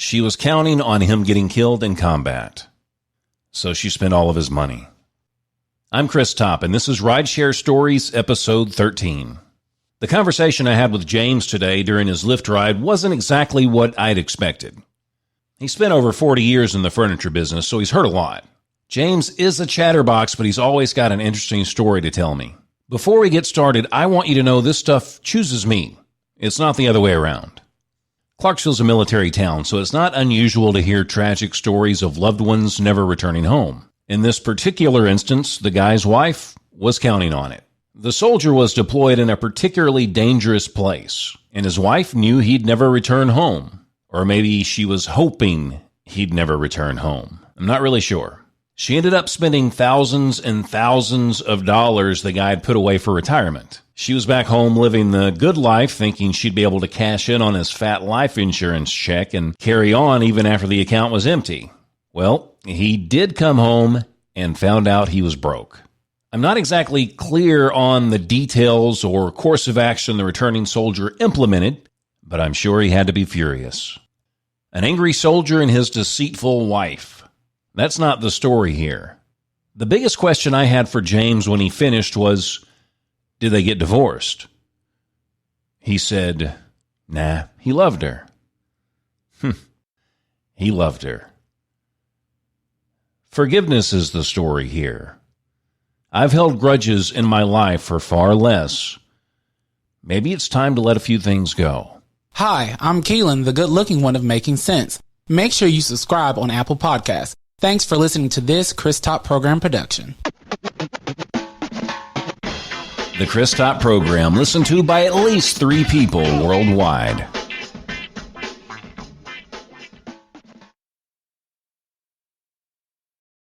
She was counting on him getting killed in combat, so she spent all of his money. I'm Chris Topp, and this is Rideshare Stories, Episode 13. The conversation I had with James today during his Lyft ride wasn't exactly what I'd expected. He spent over 40 years in the furniture business, so he's heard a lot. James is a chatterbox, but he's always got an interesting story to tell me. Before we get started, I want you to know this stuff chooses me. It's not the other way around. Clarksville's a military town, so it's not unusual to hear tragic stories of loved ones never returning home. In this particular instance, the guy's wife was counting on it. The soldier was deployed in a particularly dangerous place, and his wife knew he'd never return home. Or maybe she was hoping he'd never return home. I'm not really sure. She ended up spending thousands and thousands of dollars the guy had put away for retirement. She was back home living the good life, thinking she'd be able to cash in on his fat life insurance check and carry on even after the account was empty. Well, he did come home and found out he was broke. I'm not exactly clear on the details or course of action the returning soldier implemented, but I'm sure he had to be furious. An angry soldier and his deceitful wife. That's not the story here. The biggest question I had for James when he finished was, did they get divorced? He said, nah, he loved her. He loved her. Forgiveness is the story here. I've held grudges in my life for far less. Maybe it's time to let a few things go. Hi, I'm Keelan, the good-looking one of Making Sense. Make sure you subscribe on Apple Podcasts. Thanks for listening to this Chris Topp program production. The Chris Topp program, listened to by at least 3 people worldwide.